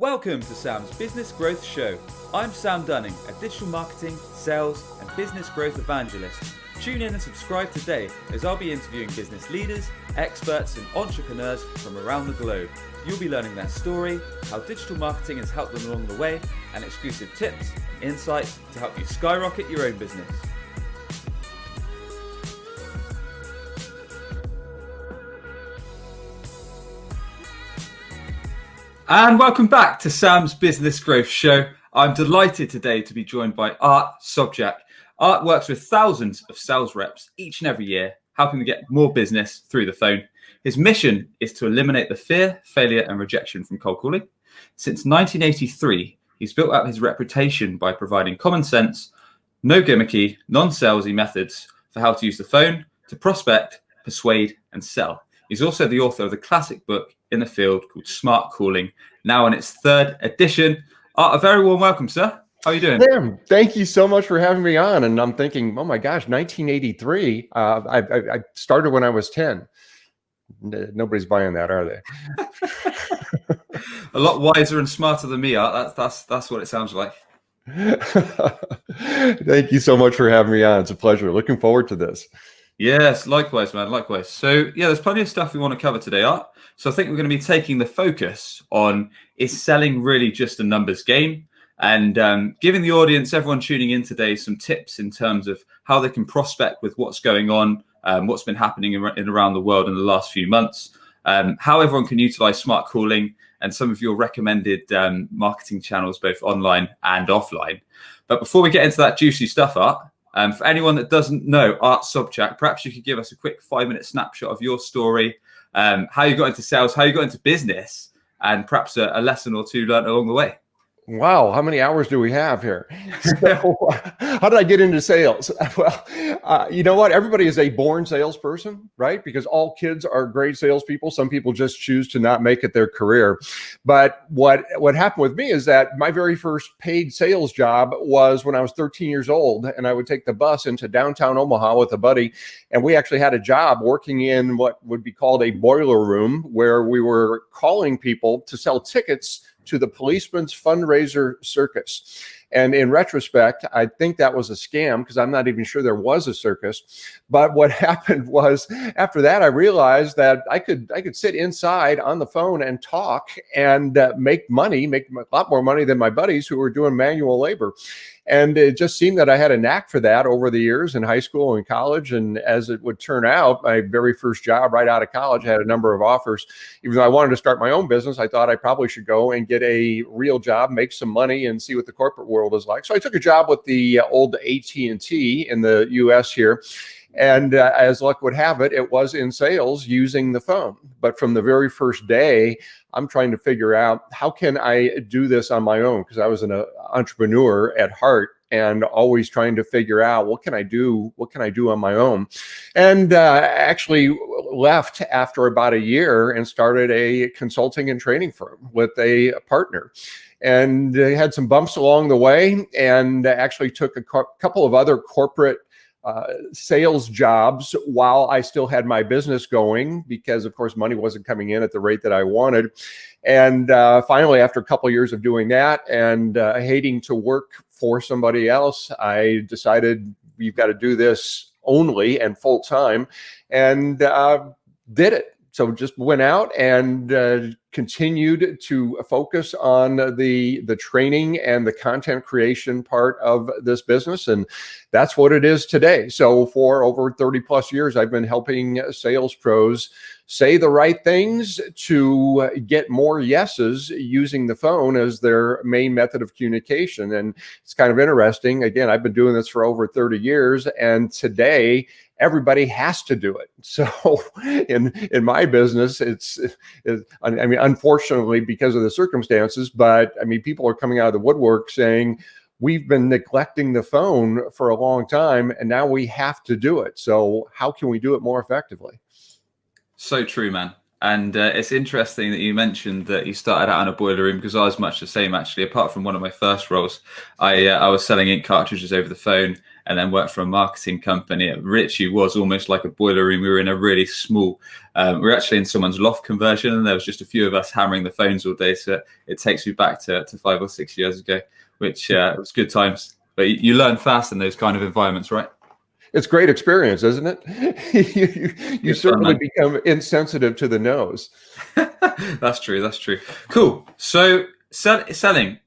Welcome to Sam's Business Growth Show. I'm Sam Dunning, a digital marketing, sales and business growth evangelist. Tune in and subscribe today as I'll be interviewing business leaders, experts and entrepreneurs from around the globe. You'll be learning their story, how digital marketing has helped them along the way, and exclusive tips and insights to help you skyrocket your own business. And welcome back to Sam's Business Growth Show. I'm delighted today to be joined by Sobczak. Art works with thousands of sales reps each and every year, helping them get more business through the phone. His mission is to eliminate the fear, failure, and rejection from cold calling. Since 1983, he's built up his reputation by providing common sense, no gimmicky, non-salesy methods for how to use the phone to prospect, persuade, and sell. He's also the author of the classic book in the field called Smart Calling, now in its third edition. Art, a very warm welcome, sir. How are you doing? Sam, thank you so much for having me on. And I'm thinking, oh my gosh, 1983. I started when I was 10. Nobody's buying that, are they? A lot wiser and smarter than me, Art. That's what it sounds like. Thank you so much for having me on. It's a pleasure. Looking forward to this. Yes, likewise, man, likewise. So yeah, there's plenty of stuff we want to cover today, Art. So I think we're going to be taking the focus on, is selling really just a numbers game? And giving the audience, everyone tuning in today, some tips in terms of how they can prospect with what's going on, what's been happening in around the world in the last few months, how everyone can utilize smart calling, and some of your recommended marketing channels, both online and offline. But before we get into that juicy stuff, Art, for anyone that doesn't know Art Sobczak, perhaps you could give us a quick 5-minute snapshot of your story, how you got into sales, how you got into business, and perhaps a lesson or two learned along the way. Wow, how many hours do we have here? So, how did I get into sales? Well, you know what? Everybody is a born salesperson, right? Because all kids are great salespeople. Some people just choose to not make it their career. But what happened with me is that my very first paid sales job was when I was 13 years old, and I would take the bus into downtown Omaha with a buddy, and we actually had a job working in what would be called a boiler room, where we were calling people to sell tickets to the policeman's fundraiser circus. And in retrospect, I think that was a scam, because I'm not even sure there was a circus. But what happened was, after that, I realized that I could sit inside on the phone and talk and make money, make a lot more money than my buddies who were doing manual labor. And it just seemed that I had a knack for that over the years in high school and college. And as it would turn out, my very first job right out of college, I had a number of offers. Even though I wanted to start my own business, I thought I probably should go and get a real job, make some money, and see what the corporate world is like. So I took a job with the old AT&T in the US here. And as luck would have it, it was in sales using the phone. But from the very first day, I'm trying to figure out, how can I do this on my own? Because I was an entrepreneur at heart, and always trying to figure out, what can I do on my own? And actually left after about a year and started a consulting and training firm with a partner. And had some bumps along the way, and actually took a couple of other corporate sales jobs while I still had my business going, because of course money wasn't coming in at the rate that I wanted. And finally, after a couple of years of doing that and hating to work for somebody else, I decided we've got to do this only and full time, and did it. So just went out and continued to focus on the training and the content creation part of this business. And that's what it is today. So for over 30 plus years, I've been helping sales pros say the right things to get more yeses using the phone as their main method of communication. And it's kind of interesting. Again, I've been doing this for over 30 years, and today everybody has to do it. So in my business, I mean, unfortunately, because of the circumstances, but I mean, people are coming out of the woodwork saying, we've been neglecting the phone for a long time, and now we have to do it. So how can we do it more effectively? So true, man. And it's interesting that you mentioned that you started out in a boiler room, because I was much the same, actually. Apart from one of my first roles, I was selling ink cartridges over the phone, and then worked for a marketing company. It literally was almost like a boiler room. We were in a really small, we were actually in someone's loft conversion, and there was just a few of us hammering the phones all day. So it takes me back to 5 or 6 years ago, which was good times. But you learn fast in those kind of environments, right? It's great experience, isn't it? you certainly become insensitive to the no's. That's true. That's true. Cool. So selling,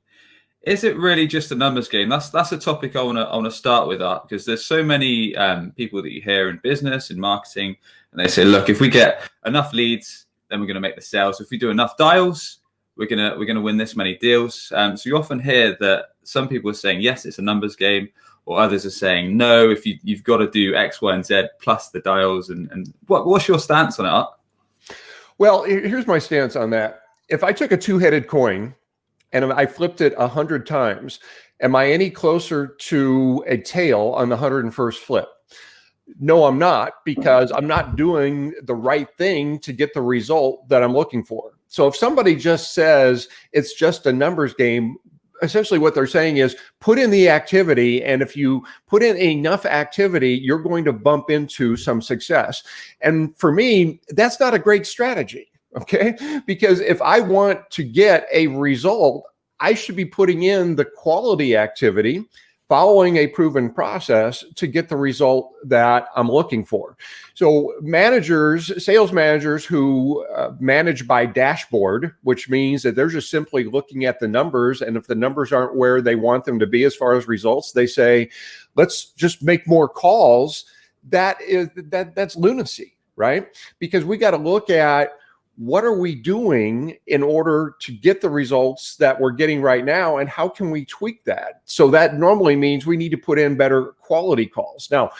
is it really just a numbers game? That's a topic I wanna start with, Art, because there's so many people that you hear in business, in marketing, and they say, look, if we get enough leads, then we're gonna make the sales. If we do enough dials, we're gonna win this many deals. So you often hear that some people are saying, yes, it's a numbers game, or others are saying, no, if you've got to do X, Y, and Z plus the dials. And what's your stance on it, Art? Well, here's my stance on that. If I took a two-headed coin and I flipped it 100 times, am I any closer to a tail on the 101st flip? No, I'm not, because I'm not doing the right thing to get the result that I'm looking for. So if somebody just says it's just a numbers game, essentially what they're saying is put in the activity, and if you put in enough activity, you're going to bump into some success. And for me, that's not a great strategy, okay? Because if I want to get a result, I should be putting in the quality activity, following a proven process to get the result that I'm looking for. So sales managers who manage by dashboard, which means that they're just simply looking at the numbers, and if the numbers aren't where they want them to be as far as results, they say, let's just make more calls. That's lunacy, right? Because we got to look at what are we doing in order to get the results that we're getting right now, and how can we tweak that? So that normally means we need to put in better quality calls. Now,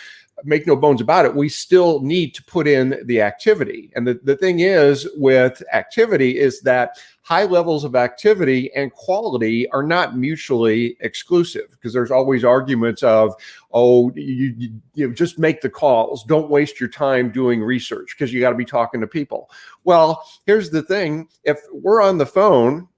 make no bones about it, we still need to put in the activity. And the thing is with activity is that high levels of activity and quality are not mutually exclusive, because there's always arguments of, oh, you just make the calls. Don't waste your time doing research because you got to be talking to people. Well, here's the thing. If we're on the phone,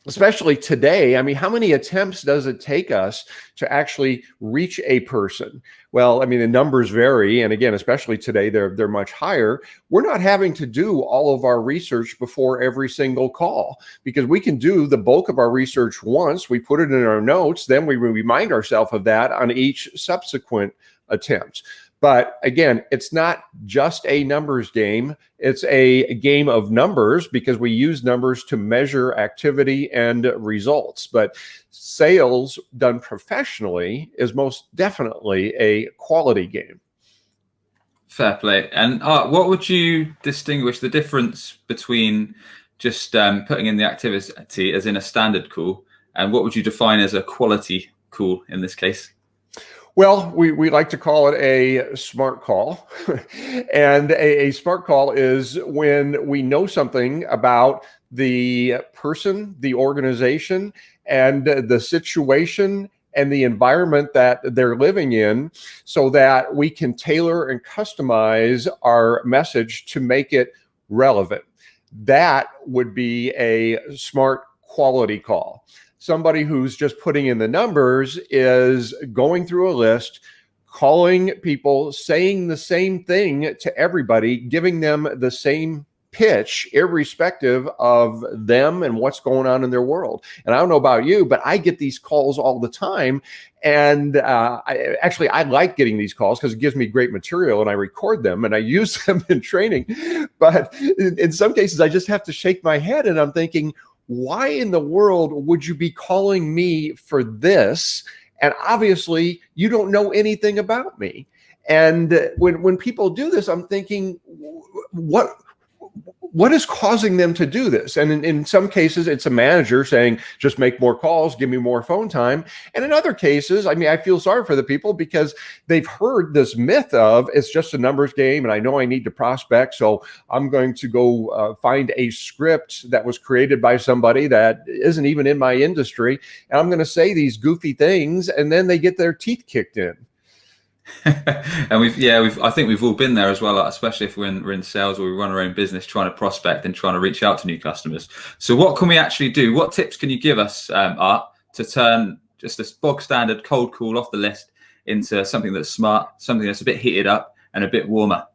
especially today, I mean, how many attempts does it take us to actually reach a person? Well, I mean, the numbers vary. And again, especially today, they're much higher. We're not having to do all of our research before every single call, because we can do the bulk of our research once, we put it in our notes, then we remind ourselves of that on each subsequent attempt. But again, it's not just a numbers game. It's a game of numbers, because we use numbers to measure activity and results. But sales done professionally is most definitely a quality game. Fair play. And what would you distinguish the difference between just putting in the activity as in a standard call, and what would you define as a quality call in this case? Well, we like to call it a smart call. And a smart call is when we know something about the person, the organization, and the situation and the environment that they're living in, so that we can tailor and customize our message to make it relevant. That would be a smart quality call. Somebody who's just putting in the numbers is going through a list, calling people, saying the same thing to everybody, giving them the same pitch, irrespective of them and what's going on in their world. And I don't know about you, but I get these calls all the time. And I like getting these calls because it gives me great material, and I record them and I use them in training. But in some cases, I just have to shake my head, and I'm thinking, why in the world would you be calling me for this? And obviously you don't know anything about me. And when people do this, I'm thinking, what is causing them to do this? And in some cases, it's a manager saying, just make more calls, give me more phone time. And in other cases, I mean, I feel sorry for the people, because they've heard this myth of it's just a numbers game, and I know I need to prospect, so I'm going to go find a script that was created by somebody that isn't even in my industry, and I'm going to say these goofy things, and then they get their teeth kicked in. And I think we've all been there as well, especially if we're in sales or we run our own business, trying to prospect and trying to reach out to new customers. So what can we actually do? What tips can you give us, Art, to turn just this bog standard cold call off the list into something that's smart, something that's a bit heated up and a bit warmer?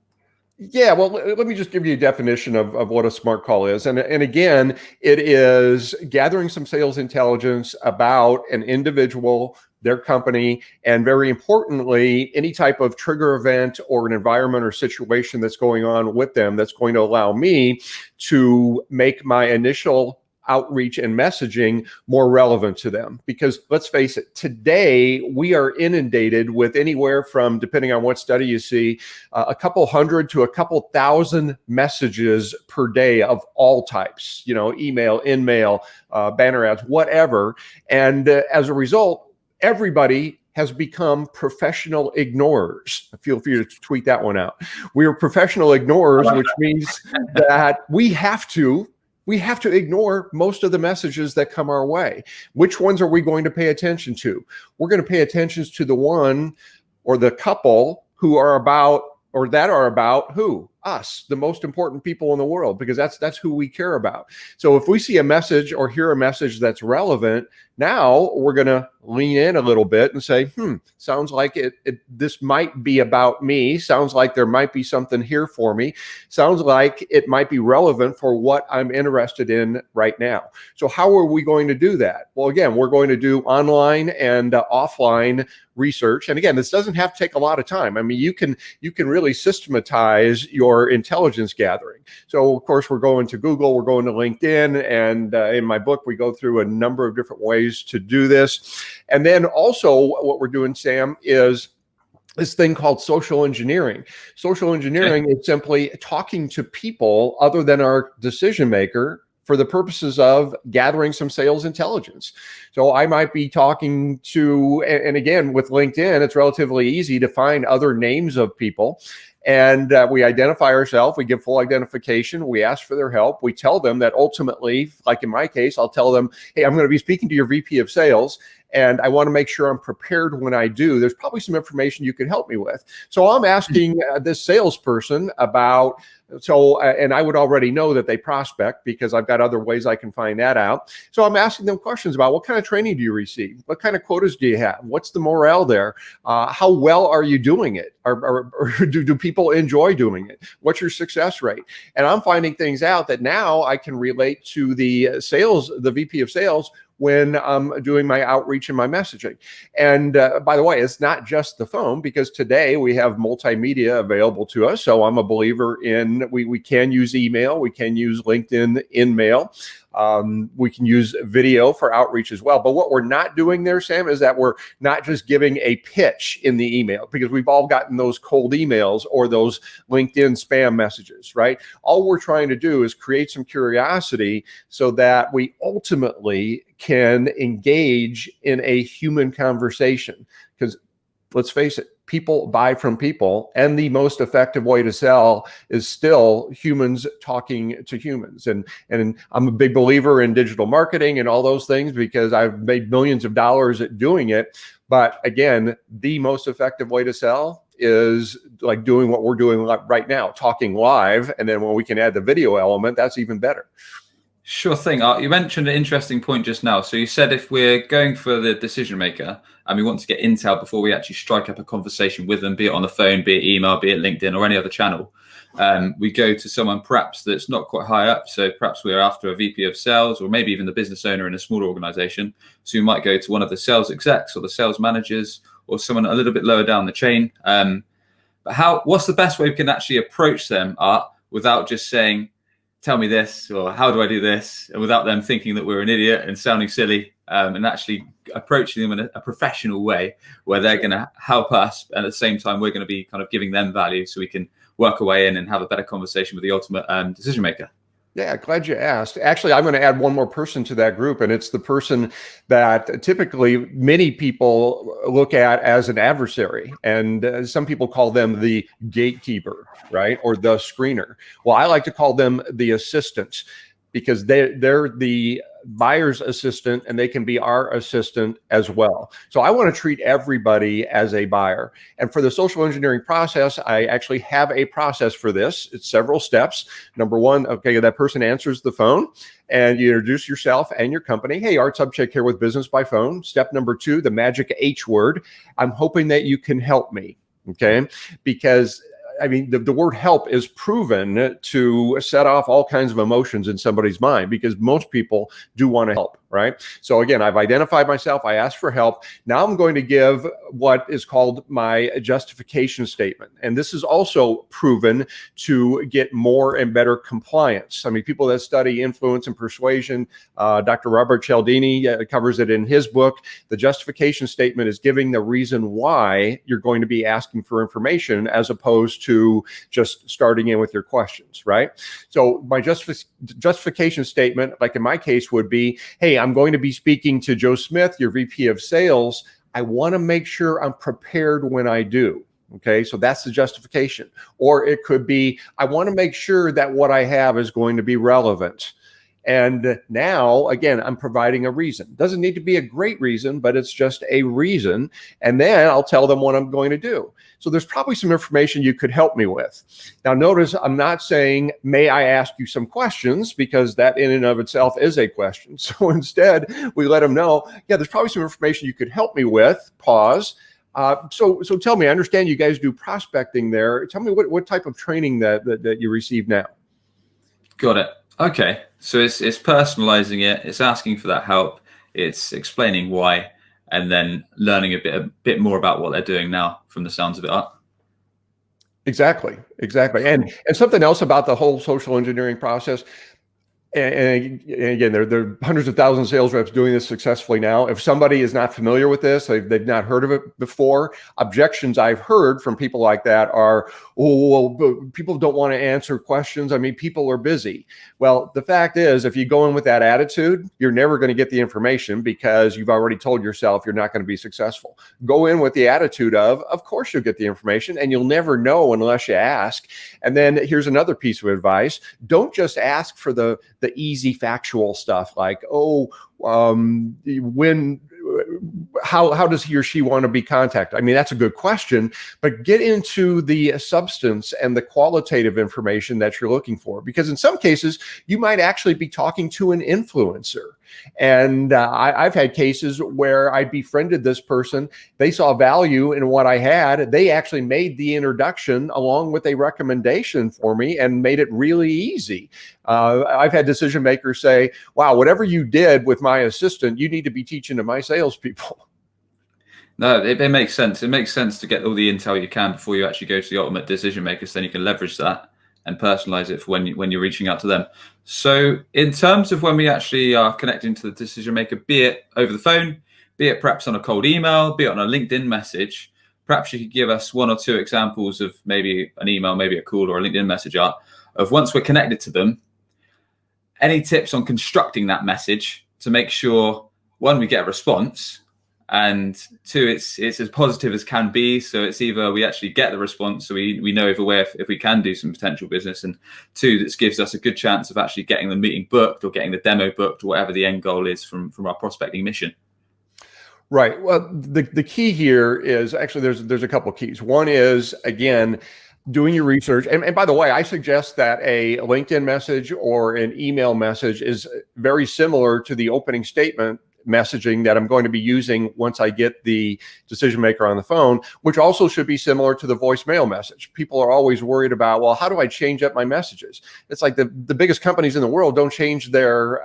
Yeah, well, let me just give you a definition of what a smart call is. And again, it is gathering some sales intelligence about an individual, their company, and very importantly, any type of trigger event or an environment or situation that's going on with them that's going to allow me to make my initial outreach and messaging more relevant to them. Because let's face it, today we are inundated with anywhere from, depending on what study you see, a couple hundred to a couple thousand messages per day of all types, email, in-mail, banner ads, whatever. And as a result, everybody has become professional ignorers. Feel free to tweet that one out. We are professional ignorers, which means that we have to ignore most of the messages that come our way. Which ones are we going to pay attention to? We're going to pay attention to the one or the couple who are about, or that are about who? Us, the most important people in the world, because that's who we care about. So if we see a message or hear a message that's relevant, now we're going to lean in a little bit and say, sounds like this might be about me. Sounds like there might be something here for me. Sounds like it might be relevant for what I'm interested in right now. So how are we going to do that? Well, again, we're going to do online and offline research. And again, this doesn't have to take a lot of time. I mean, you can really systematize your intelligence gathering. So of course, we're going to Google, we're going to LinkedIn, and in my book, we go through a number of different ways to do this. And then also what we're doing, Sam, is this thing called social engineering. Social engineering is simply talking to people other than our decision maker for the purposes of gathering some sales intelligence. So I might be talking to, and again, with LinkedIn, it's relatively easy to find other names of people. And we identify ourselves, we give full identification, we ask for their help, we tell them that ultimately, like in my case, I'll tell them, hey, I'm going to be speaking to your VP of sales, and I want to make sure I'm prepared when I do. There's probably some information you could help me with. So I'm asking this salesperson about, and I would already know that they prospect because I've got other ways I can find that out. So I'm asking them questions about what kind of training do you receive? What kind of quotas do you have? What's the morale there? How well are you doing it? Or do people enjoy doing it? What's your success rate? And I'm finding things out that now I can relate to the VP of sales when I'm doing my outreach and my messaging. And by the way, it's not just the phone, because today we have multimedia available to us. So I'm a believer in, we can use email, we can use LinkedIn InMail. We can use video for outreach as well. But what we're not doing there, Sam, is that we're not just giving a pitch in the email, because we've all gotten those cold emails or those LinkedIn spam messages, right? All we're trying to do is create some curiosity so that we ultimately can engage in a human conversation. Because let's face it, people buy from people, and the most effective way to sell is still humans talking to humans. And I'm a big believer in digital marketing and all those things because I've made millions of dollars at doing it. But again, the most effective way to sell is like doing what we're doing right now, talking live. And then when we can add the video element, that's even better. Sure thing. You mentioned an interesting point just now. So you said if we're going for the decision maker and we want to get intel before we actually strike up a conversation with them, be it on the phone, be it email, be it LinkedIn or any other channel, we go to someone perhaps that's not quite high up. So perhaps we're after a VP of sales or maybe even the business owner in a smaller organization. So we might go to one of the sales execs or the sales managers or someone a little bit lower down the chain. But what's the best way we can actually approach them without just saying, tell me this, or how do I do this, and without them thinking that we're an idiot and sounding silly, and actually approaching them in a professional way where they're going to help us, and at the same time we're going to be kind of giving them value so we can work our way in and have a better conversation with the ultimate decision maker. Yeah, glad you asked. Actually, I'm going to add one more person to that group, and it's the person that typically many people look at as an adversary, and some people call them the gatekeeper, right, or the screener. Well, I like to call them the assistants, because they're the buyer's assistant, and they can be our assistant as well. So I want to treat everybody as a buyer. And for the social engineering process, I actually have a process for this. It's several steps. Number one, okay, that person answers the phone and you introduce yourself and your company. Hey, Art Sobczak here with Business by Phone. Step number two, the magic H word. I'm hoping that you can help me. Okay, because I mean, the word help is proven to set off all kinds of emotions in somebody's mind, because most people do want to help, right? So again, I've identified myself. I asked for help. Now I'm going to give what is called my justification statement. And this is also proven to get more and better compliance. I mean, people that study influence and persuasion, Dr. Robert Cialdini covers it in his book. The justification statement is giving the reason why you're going to be asking for information, as opposed to just starting in with your questions, right? So my justification statement, like in my case, would be, hey, I'm going to be speaking to Joe Smith, your VP of sales. I want to make sure I'm prepared when I do. Okay, so that's the justification. Or it could be, I want to make sure that what I have is going to be relevant. And now, again, I'm providing a reason. Doesn't need to be a great reason, but it's just a reason. And then I'll tell them what I'm going to do. So there's probably some information you could help me with. Now, notice I'm not saying, may I ask you some questions, because that in and of itself is a question. So instead, we let them know, yeah, there's probably some information you could help me with. Pause. So tell me, I understand you guys do prospecting there. Tell me what type of training that you receive now. Got it. Okay, so it's personalizing it, it's asking for that help, it's explaining why, and then learning a bit more about what they're doing now, from the sounds of it up. Exactly. And something else about the whole social engineering process. And again, there are hundreds of thousands of sales reps doing this successfully now. If somebody is not familiar with this, they've not heard of it before, objections I've heard from people like that are, oh, well, people don't want to answer questions. I mean, people are busy. Well, the fact is, if you go in with that attitude, you're never going to get the information, because you've already told yourself you're not going to be successful. Go in with the attitude of course you'll get the information, and you'll never know unless you ask. And then here's another piece of advice. Don't just ask for the easy factual stuff like, how does he or she want to be contacted? I mean, that's a good question, but get into the substance and the qualitative information that you're looking for, because in some cases you might actually be talking to an influencer. And I've had cases where I befriended this person. They saw value in what I had. They actually made the introduction along with a recommendation for me and made it really easy. I've had decision makers say, wow, whatever you did with my assistant, you need to be teaching to my salespeople. No, it makes sense. It makes sense to get all the intel you can before you actually go to the ultimate decision makers. Then you can leverage that and personalize it for when you're reaching out to them. So in terms of when we actually are connecting to the decision maker, be it over the phone, be it perhaps on a cold email, be it on a LinkedIn message, perhaps you could give us one or two examples of maybe an email, maybe a call or a LinkedIn message art of, once we're connected to them, any tips on constructing that message to make sure, one, we get a response, and two, it's as positive as can be. So it's either we actually get the response, so we know either way if we can do some potential business, and two, this gives us a good chance of actually getting the meeting booked or getting the demo booked or whatever the end goal is from our prospecting mission. Right. Well, the key here is actually there's a couple of keys. One is, again, doing your research. And by the way, I suggest that a LinkedIn message or an email message is very similar to the opening statement messaging that I'm going to be using once I get the decision maker on the phone, which also should be similar to the voicemail message. People are always worried about, well, how do I change up my messages? It's like the biggest companies in the world don't change their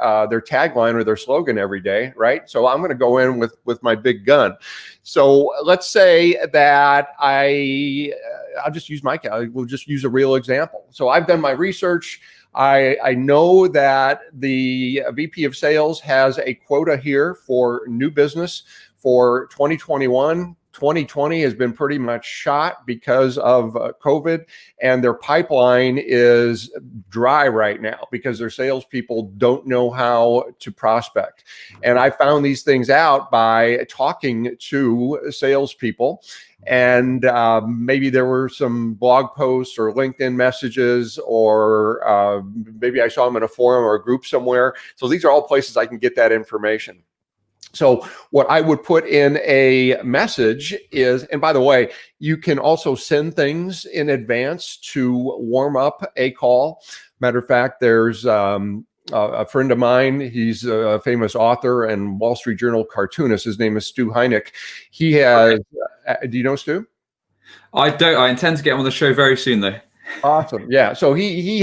tagline or their slogan every day, right? So I'm going to go in with my big gun. So let's say that I'll just use we'll just use a real example. So I've done my research. I know that the VP of sales has a quota here for new business for 2021, 2020 has been pretty much shot because of COVID, and their pipeline is dry right now because their salespeople don't know how to prospect. And I found these things out by talking to salespeople. And maybe there were some blog posts or LinkedIn messages, or maybe I saw them in a forum or a group somewhere. So these are all places I can get that information. So what I would put in a message is, and by the way, you can also send things in advance to warm up a call. Matter of fact, there's a friend of mine, he's a famous author and Wall Street Journal cartoonist. His name is Stu Heineck. He has, do you know Stu? I don't. I intend to get him on the show very soon, though. Awesome. Yeah. So he's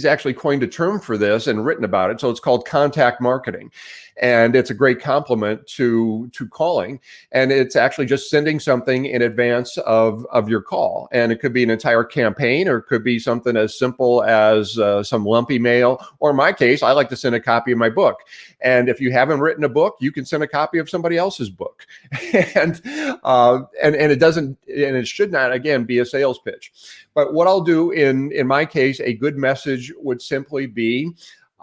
actually coined a term for this and written about it. So it's called contact marketing. And it's a great complement to calling. And it's actually just sending something in advance of your call. And it could be an entire campaign, or it could be something as simple as some lumpy mail. Or in my case, I like to send a copy of my book. And if you haven't written a book, you can send a copy of somebody else's book. and it doesn't, and it should not, again, be a sales pitch. But what I'll do in my case, a good message would simply be,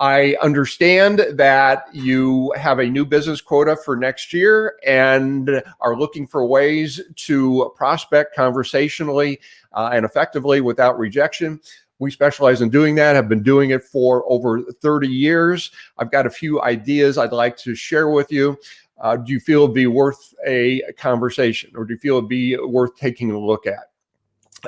I understand that you have a new business quota for next year and are looking for ways to prospect conversationally and effectively without rejection. We specialize in doing that, have been doing it for over 30 years. I've got a few ideas I'd like to share with you. Do you feel it'd be worth a conversation, or do you feel it'd be worth taking a look at?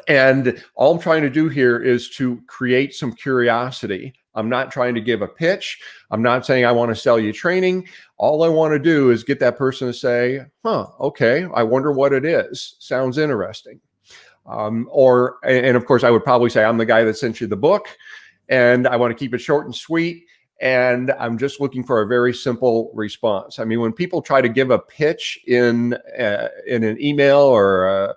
And all I'm trying to do here is to create some curiosity. I'm not trying to give a pitch. I'm not saying I want to sell you training. All I want to do is get that person to say, okay, I wonder what it is. Sounds interesting. And of course, I would probably say, I'm the guy that sent you the book, and I want to keep it short and sweet. And I'm just looking for a very simple response. I mean, when people try to give a pitch in an email or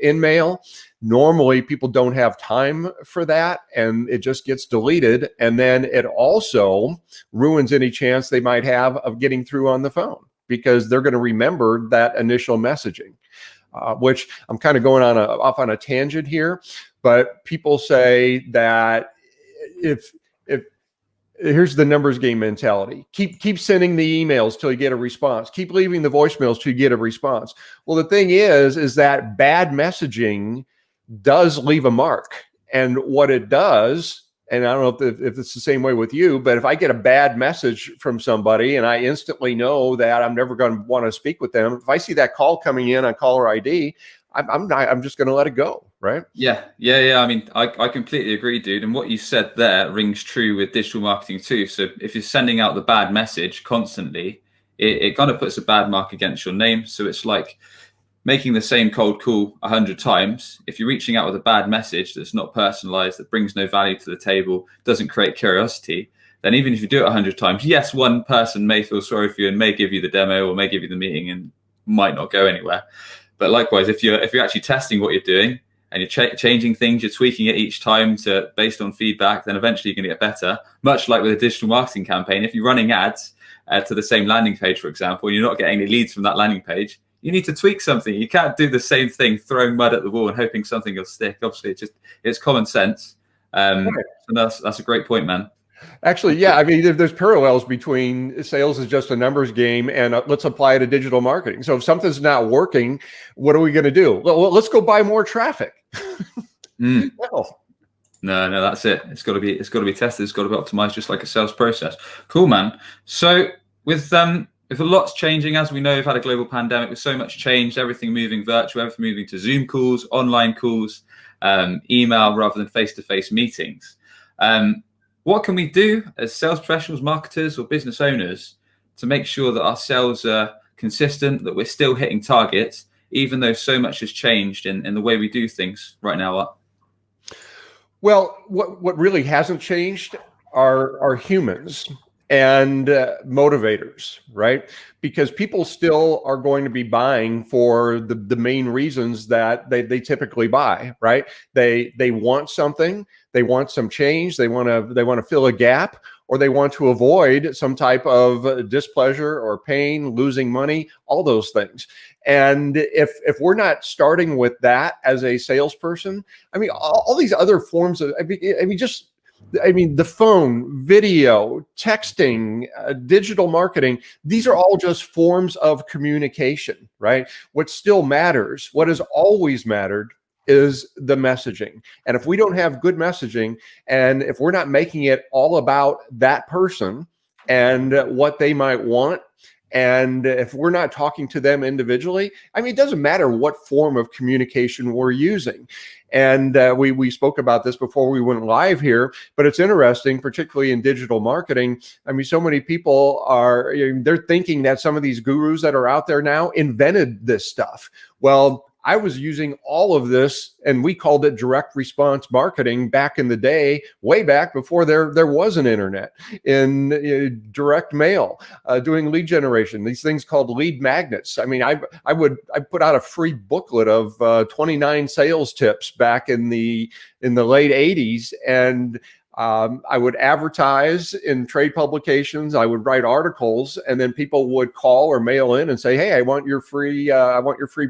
in mail, normally people don't have time for that, and it just gets deleted. And then it also ruins any chance they might have of getting through on the phone, because they're going to remember that initial messaging, which I'm kind of going off on a tangent here. But people say that if here's the numbers game mentality. Keep sending the emails till you get a response. Keep leaving the voicemails till you get a response. Well, the thing is that bad messaging does leave a mark. And what it does, and I don't know if it's the same way with you, but if I get a bad message from somebody and I instantly know that I'm never going to want to speak with them, if I see that call coming in on caller ID, I'm just going to let it go, right? Yeah. I mean, I completely agree, dude. And what you said there rings true with digital marketing too. So if you're sending out the bad message constantly, it kind of puts a bad mark against your name. So it's like making the same cold call 100 times. If you're reaching out with a bad message that's not personalized, that brings no value to the table, doesn't create curiosity, then even if you do it 100 times, yes, one person may feel sorry for you and may give you the demo or may give you the meeting and might not go anywhere. But likewise, if you're actually testing what you're doing and you're changing things, you're tweaking it each time based on feedback, then eventually you're going to get better. Much like with a digital marketing campaign, if you're running ads to the same landing page, for example, and you're not getting any leads from that landing page, you need to tweak something. You can't do the same thing, throwing mud at the wall and hoping something will stick. Obviously, it's common sense. So that's a great point, man. Actually, yeah. I mean, there's parallels between sales is just a numbers game and let's apply it to digital marketing. So if something's not working, what are we going to do? Well, let's go buy more traffic. No, that's it. It's got to be tested. It's got to be optimized, just like a sales process. Cool, man. So with a lot's changing, as we know, we've had a global pandemic with so much change, everything moving virtual, everything moving to Zoom calls, online calls, email rather than face-to-face meetings. What can we do as sales professionals, marketers, or business owners to make sure that our sales are consistent, that we're still hitting targets, even though so much has changed in the way we do things right now? Well, what really hasn't changed are humans and motivators, right? Because people still are going to be buying for the main reasons that they typically buy, right? They want something, they want some change, they want to fill a gap, or they want to avoid some type of displeasure or pain, losing money, all those things. And if we're not starting with that as a salesperson, I mean, all these other forms of, the phone, video, texting, digital marketing, these are all just forms of communication, right? What still matters, what has always mattered, is the messaging. And if we don't have good messaging, and if we're not making it all about that person and what they might want, and if we're not talking to them individually, I mean, it doesn't matter what form of communication we're using. And we spoke about this before we went live here, but it's interesting, particularly in digital marketing. I mean, so many people they're thinking that some of these gurus that are out there now invented this stuff. Well, I was using all of this, and we called it direct response marketing back in the day, way back before there was an internet, in direct mail, doing lead generation, these things called lead magnets. I mean, I put out a free booklet of 29 sales tips back in the late 80s, and I would advertise in trade publications. I would write articles, and then people would call or mail in and say, "Hey, I want your free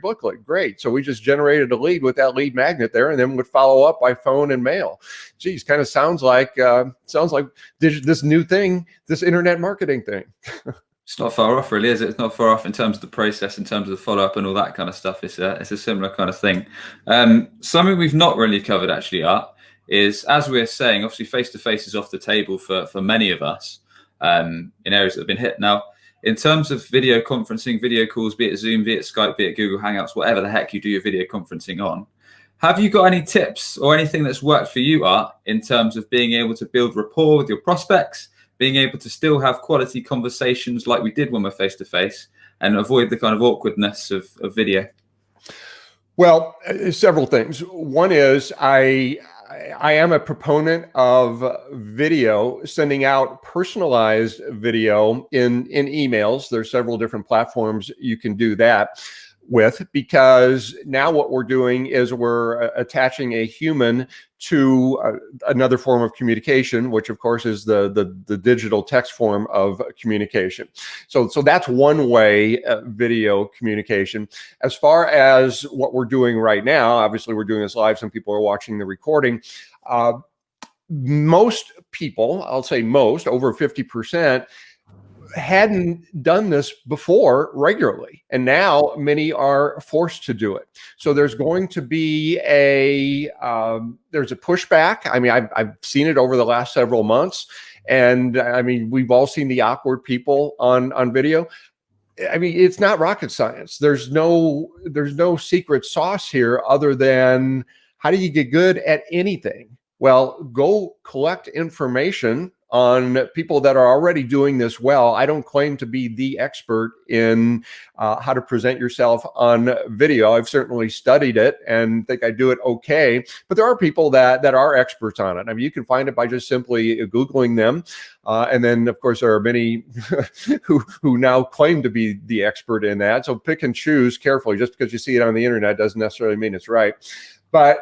booklet." Great. So we just generated a lead with that lead magnet there, and then would follow up by phone and mail. Geez, kind of sounds like this new thing, this internet marketing thing. It's not far off, really, is it? It's not far off in terms of the process, in terms of the follow-up and all that kind of stuff. It's a similar kind of thing. Something we've not really covered, actually, Art, is, as we're saying, obviously face-to-face is off the table for many of us in areas that have been hit. Now, in terms of video conferencing, video calls, be it Zoom, be it Skype, be it Google Hangouts, whatever the heck you do your video conferencing on, have you got any tips or anything that's worked for you, Art, in terms of being able to build rapport with your prospects, being able to still have quality conversations like we did when we're face-to-face, and avoid the kind of awkwardness of video? Well, several things. One is I am a proponent of video, sending out personalized video in emails. There's several different platforms you can do that with, because now what we're doing is we're attaching a human to another form of communication, which of course is the digital text form of communication. So that's one way, video communication. As far as what we're doing right now, obviously we're doing this live. Some people are watching the recording. Most people, I'll say most, over 50%, hadn't done this before regularly, and now many are forced to do it. So there's going to be there's a pushback. I mean, I've seen it over the last several months, and I mean, we've all seen the awkward people on video. I mean, it's not rocket science. There's no secret sauce here other than, how do you get good at anything? Well, go collect information on people that are already doing this well. I don't claim to be the expert in how to present yourself on video. I've certainly studied it and think I do it okay, but there are people that are experts on it. I mean, you can find it by just simply Googling them. And then, of course, there are many who now claim to be the expert in that. So pick and choose carefully. Just because you see it on the internet doesn't necessarily mean it's right. But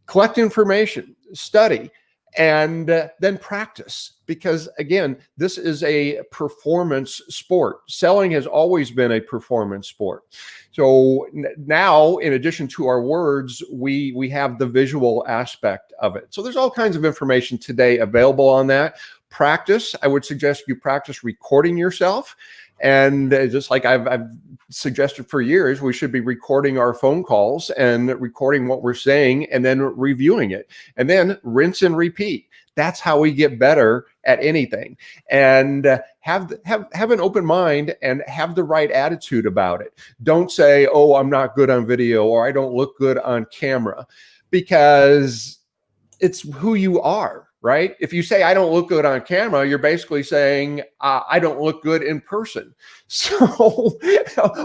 collect information, study, and then practice. Because again, this is a performance sport. Selling has always been a performance sport. So now, in addition to our words, we have the visual aspect of it. So there's all kinds of information today available on that. Practice. I would suggest you practice recording yourself. And just like I've suggested for years, we should be recording our phone calls and recording what we're saying and then reviewing it, and then rinse and repeat. That's how we get better at anything. And have an open mind and have the right attitude about it. Don't say, "Oh, I'm not good on video," or "I don't look good on camera," because it's who you are. Right? If you say, "I don't look good on camera," you're basically saying, "I don't look good in person." So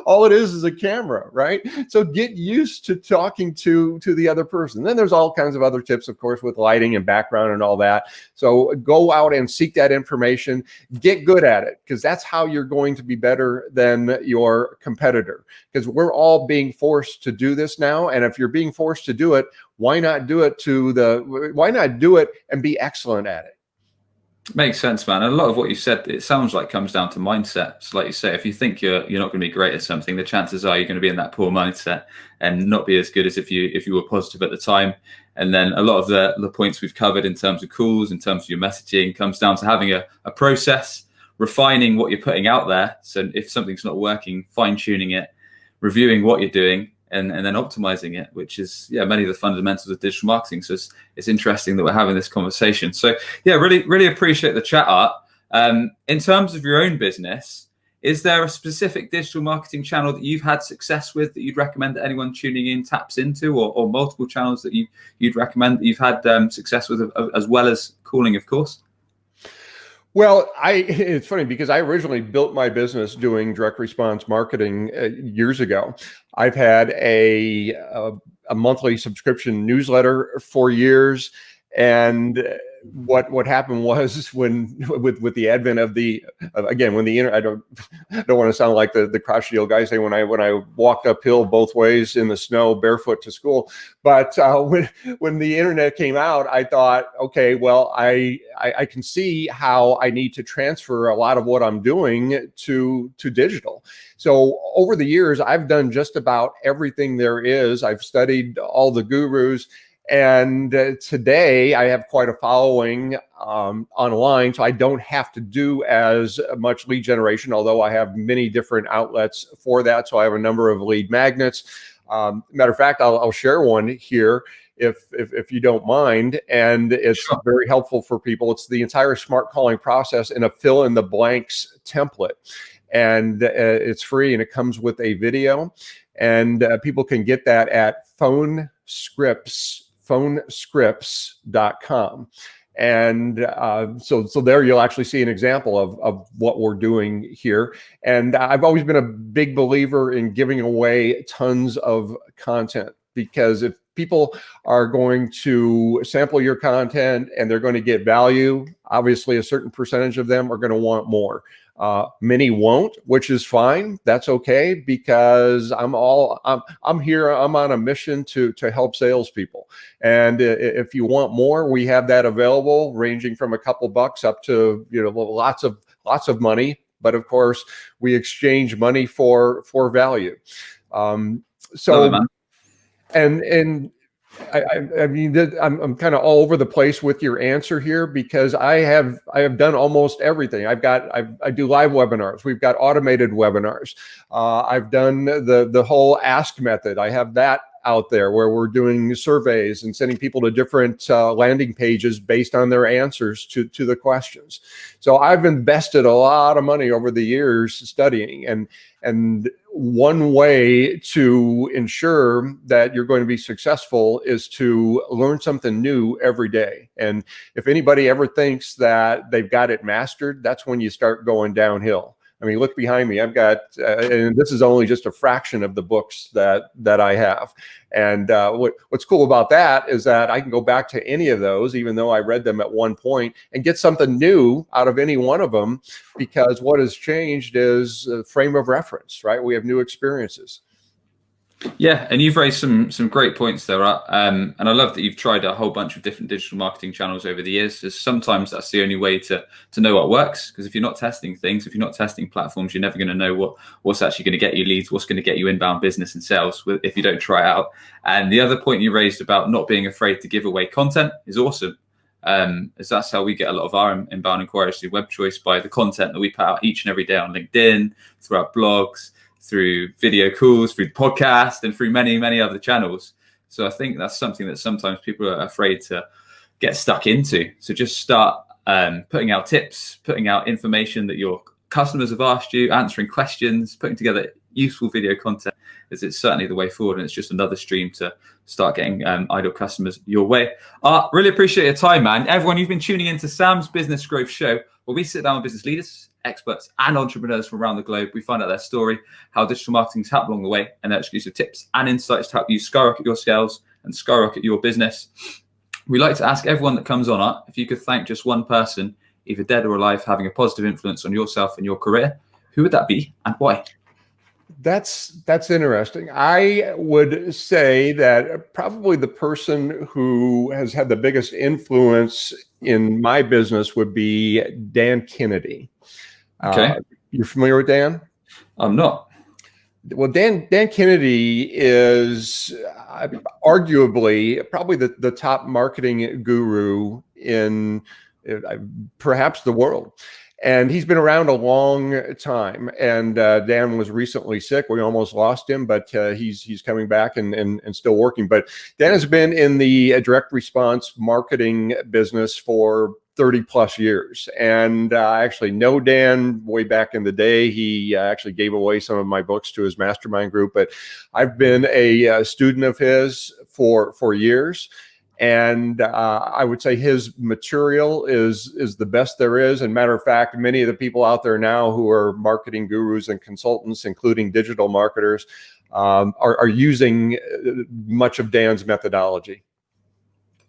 all it is a camera, right? So get used to talking to the other person. Then there's all kinds of other tips, of course, with lighting and background and all that. So go out and seek that information. Get good at it, because that's how you're going to be better than your competitor. Because we're all being forced to do this now. And if you're being forced to do it, why not do it and be excellent at it? Makes sense, man. And a lot of what you said, it sounds like comes down to mindset. So like you say, if you think you're not going to be great at something, the chances are you're going to be in that poor mindset and not be as good as if you were positive at the time. And then a lot of the points we've covered in terms of calls, in terms of your messaging, comes down to having a process, refining what you're putting out there. So if something's not working, fine-tuning it, reviewing what you're doing, and then optimizing it, which is many of the fundamentals of digital marketing. So it's interesting that we're having this conversation. So really appreciate the chat, Art. In terms of your own business, is there a specific digital marketing channel that you've had success with that you'd recommend that anyone tuning in taps into, or multiple channels that you'd recommend that you've had success with, as well as calling, of course? Well, it's funny because I originally built my business doing direct response marketing years ago. I've had a monthly subscription newsletter for years, and what happened was when with the advent of when the internet, I don't want to sound like the crotchety old guy saying when I walked uphill both ways in the snow barefoot to school, but when the internet came out, I thought, okay, well, I can see how I need to transfer a lot of what I'm doing to digital. So over the years, I've done just about everything there is. I've studied all the gurus. And today I have quite a following online, so I don't have to do as much lead generation, although I have many different outlets for that. So I have a number of lead magnets. Matter of fact, I'll share one here if you don't mind. And it's Sure. very helpful for people. It's the entire smart calling process in a fill in the blanks template. And it's free, and it comes with a video. And people can get that at phonescripts.com. And so there you'll actually see an example of what we're doing here. And I've always been a big believer in giving away tons of content, because if people are going to sample your content and they're going to get value, obviously a certain percentage of them are going to want more. Many won't, which is fine. That's okay, because I'm here. I'm on a mission to help salespeople. And if you want more, we have that available, ranging from a couple bucks up to lots of money. But of course, we exchange money for value. Love it, man. And I mean, I'm kind of all over the place with your answer here, because I have done almost everything. I do live webinars. We've got automated webinars. I've done the whole ask method. I have that out there where we're doing surveys and sending people to different landing pages based on their answers to the questions. So I've invested a lot of money over the years studying, and one way to ensure that you're going to be successful is to learn something new every day. And if anybody ever thinks that they've got it mastered, that's when you start going downhill. I mean, look behind me. I've got, and this is only just a fraction of the books that I have. And what's cool about that is that I can go back to any of those, even though I read them at one point, and get something new out of any one of them, because what has changed is a frame of reference, right? We have new experiences. Yeah, and you've raised some great points there, and I love that you've tried a whole bunch of different digital marketing channels over the years. Because sometimes that's the only way to know what works. Because if you're not testing things, if you're not testing platforms, you're never going to know what's actually going to get you leads, what's going to get you inbound business and sales if you don't try it out. And the other point you raised about not being afraid to give away content is awesome. As that's how we get a lot of our inbound inquiries through Web Choice, by the content that we put out each and every day on LinkedIn, through our blogs, through video calls, through podcast, and through many, many other channels. So I think that's something that sometimes people are afraid to get stuck into. So just start putting out tips, putting out information that your customers have asked you, answering questions, putting together useful video content, as it's certainly the way forward. And it's just another stream to start getting idle customers your way. Really appreciate your time, man. Everyone, you've been tuning into Sam's Business Growth Show, where we sit down with business leaders, experts, and entrepreneurs from around the globe. We find out their story, how digital marketing's helped along the way, and their exclusive tips and insights to help you skyrocket your sales and skyrocket your business. We like to ask everyone that comes on, if you could thank just one person, either dead or alive, having a positive influence on yourself and your career, who would that be and why? That's interesting. I would say that probably the person who has had the biggest influence in my business would be Dan Kennedy. Okay. You're familiar with Dan? I'm not. Well, Dan Kennedy is arguably probably the top marketing guru in perhaps the world. And he's been around a long time. And Dan was recently sick. We almost lost him, but he's coming back and still working. But Dan has been in the direct response marketing business for 30 plus years. And I actually know Dan way back in the day. He actually gave away some of my books to his mastermind group, but I've been a student of his for years. And I would say his material is the best there is. And matter of fact, many of the people out there now who are marketing gurus and consultants, including digital marketers, are using much of Dan's methodology.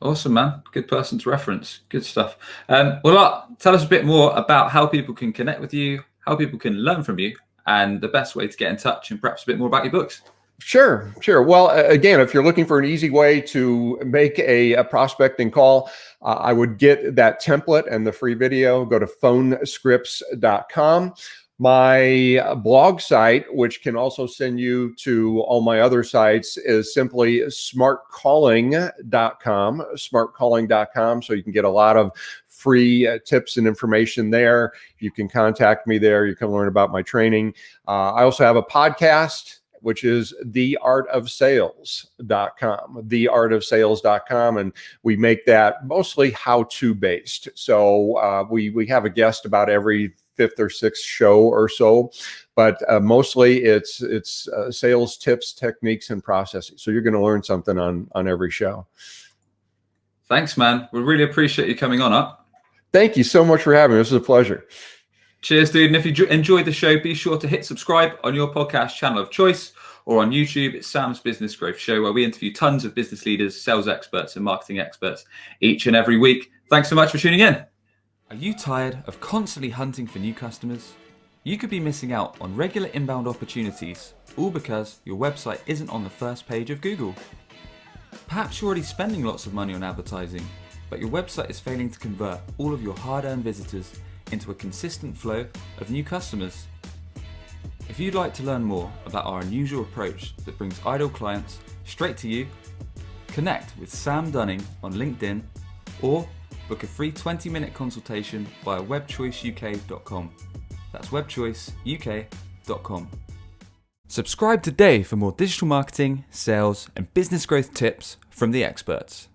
Awesome, man. Good person to reference. Good stuff. Tell us a bit more about how people can connect with you, how people can learn from you, and the best way to get in touch, and perhaps a bit more about your books. Sure. Well, again, if you're looking for an easy way to make a prospecting call, I would get that template and the free video. Go to phonescripts.com. My blog site, which can also send you to all my other sites, is simply smartcalling.com, smartcalling.com. So you can get a lot of free tips and information there. You can contact me there. You can learn about my training. I also have a podcast, which is theartofsales.com, theartofsales.com. And we make that mostly how-to based. So we have a guest about every fifth or sixth show or so, but mostly it's sales tips, techniques, and processes. So you're going to learn something on every show. Thanks, man. We really appreciate you coming on up. Thank you so much for having me. This was a pleasure. Cheers, dude. And if you enjoyed the show, be sure to hit subscribe on your podcast channel of choice, or on YouTube. It's Sam's Business Growth Show, where we interview tons of business leaders, sales experts, and marketing experts each and every week. Thanks so much for tuning in. Are you tired of constantly hunting for new customers? You could be missing out on regular inbound opportunities, all because your website isn't on the first page of Google. Perhaps you're already spending lots of money on advertising, but your website is failing to convert all of your hard-earned visitors into a consistent flow of new customers. If you'd like to learn more about our unusual approach that brings idle clients straight to you, connect with Sam Dunning on LinkedIn, or book a free 20-minute consultation via webchoiceuk.com. That's webchoiceuk.com. Subscribe today for more digital marketing, sales, and business growth tips from the experts.